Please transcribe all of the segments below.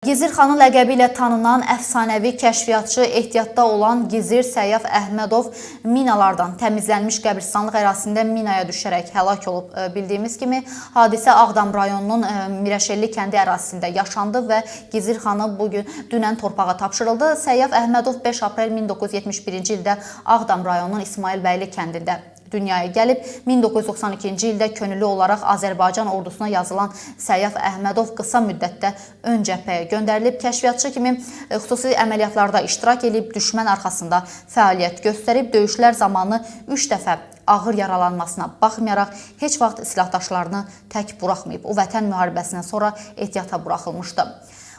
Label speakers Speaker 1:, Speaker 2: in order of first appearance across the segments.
Speaker 1: Gizir xanı ləqəbi ilə tanınan əfsanəvi kəşfiyyatçı ehtiyatda olan Gizir Səyyaf Əhmədov minalardan təmizlənmiş qəbristanlıq ərazisində minaya düşərək həlak olub. Bildiyimiz kimi, hadisə Ağdam rayonunun Mirəşelli kəndi ərazisində yaşandı və Gizir xanı dünən torpağa tapşırıldı. Səyyaf Əhmədov 5 aprel 1971-ci ildə Ağdam rayonunun İsmailbəyli kəndində dünyaya gəlib. 1992-ci ildə könüllü olaraq Azərbaycan ordusuna yazılan Səyyaf Əhmədov qısa müddətdə ön cəbhəyə göndərilib. Kəşfiyyatçı kimi xüsusi əməliyyatlarda iştirak edib, düşmən arxasında fəaliyyət göstərib. Döyüşlər zamanı 3 dəfə ağır yaralanmasına baxmayaraq heç vaxt silahdaşlarını tək buraxmayıb. O, vətən müharibəsindən sonra ehtiyata buraxılmışdı.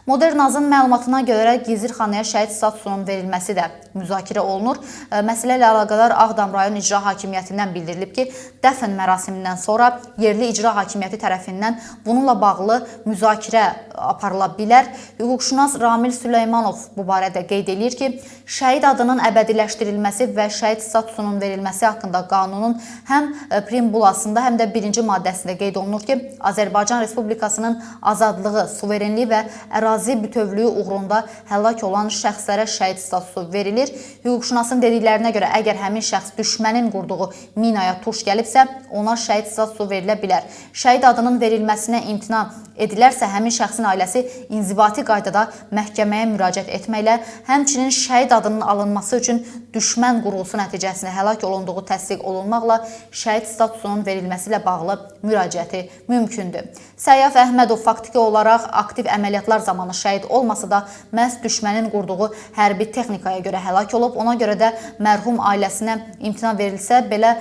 Speaker 1: Modernazın məlumatına görə Gizir xanıya şəhid statusunun verilməsi də müzakirə olunur. Məsələ ilə əlaqədar Ağdam rayon icra hakimiyyətindən bildirilib ki, dəfn mərasimindən sonra yerli icra hakimiyyəti tərəfindən bununla bağlı müzakirə aparıla bilər. Hüquqşünas Ramil Süleymanov bu barədə qeyd edir ki, şəhid adının əbədiləşdirilməsi və şəhid statusunun verilməsi haqqında qanunun həm preambulasında, həm də 1-ci maddəsində qeyd olunur ki, Azərbaycan Respublikasının azadlığı, suverenliyi və ərazi bütövlüyü uğrunda həlak olan şəxslərə şəhid statusu verilir. Hüquqşünasın dediklərinə görə, əgər həmin şəxs düşmənin qurduğu minaya tuş gəlibsə, ona şəhid statusu verilə bilər. Şəhid adının verilməsinə imtina edilərsə, həmin şəxsin ailəsi inzibati qaydada məhkəməyə müraciət etməklə, həmçinin şəhid adının alınması üçün düşmən qurğusu nəticəsində həlak olunduğu təsdiq olunmaqla şəhid statusunun verilməsi ilə bağlı müraciəti mümkündür. Səyyaf Əhmədov faktiki olaraq aktiv əməliyyatlar zamanı şəhid olmasa da, məhz düşmənin qurduğu hərbi texnikaya görə həlak olub. Ona görə də mərhum ailəsinə imtina verilsə, belə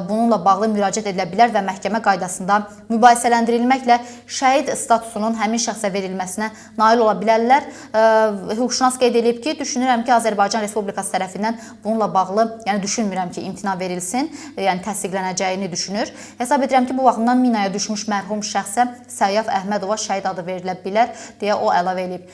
Speaker 1: bununla bağlı müraciət edilə bilər və məhkəmə qaydasında mübahisələndirilməklə şəhid statusunun həmin şəxsə verilməsinə nail ola bilərlər. Hüquqşünas qeyd edib ki, düşünürəm ki, Azərbaycan Respublikası tərəfindən bununla bağlı, yəni düşünmürəm ki, imtina verilsin, yəni təsdiqlənəcəyini düşünür. Hesab edirəm ki, bu baxımdan minaya düşmüş mərhum şəxsə Səyyaf Əhmədova şəhid adı verilə bilər deyə o əlavə edib.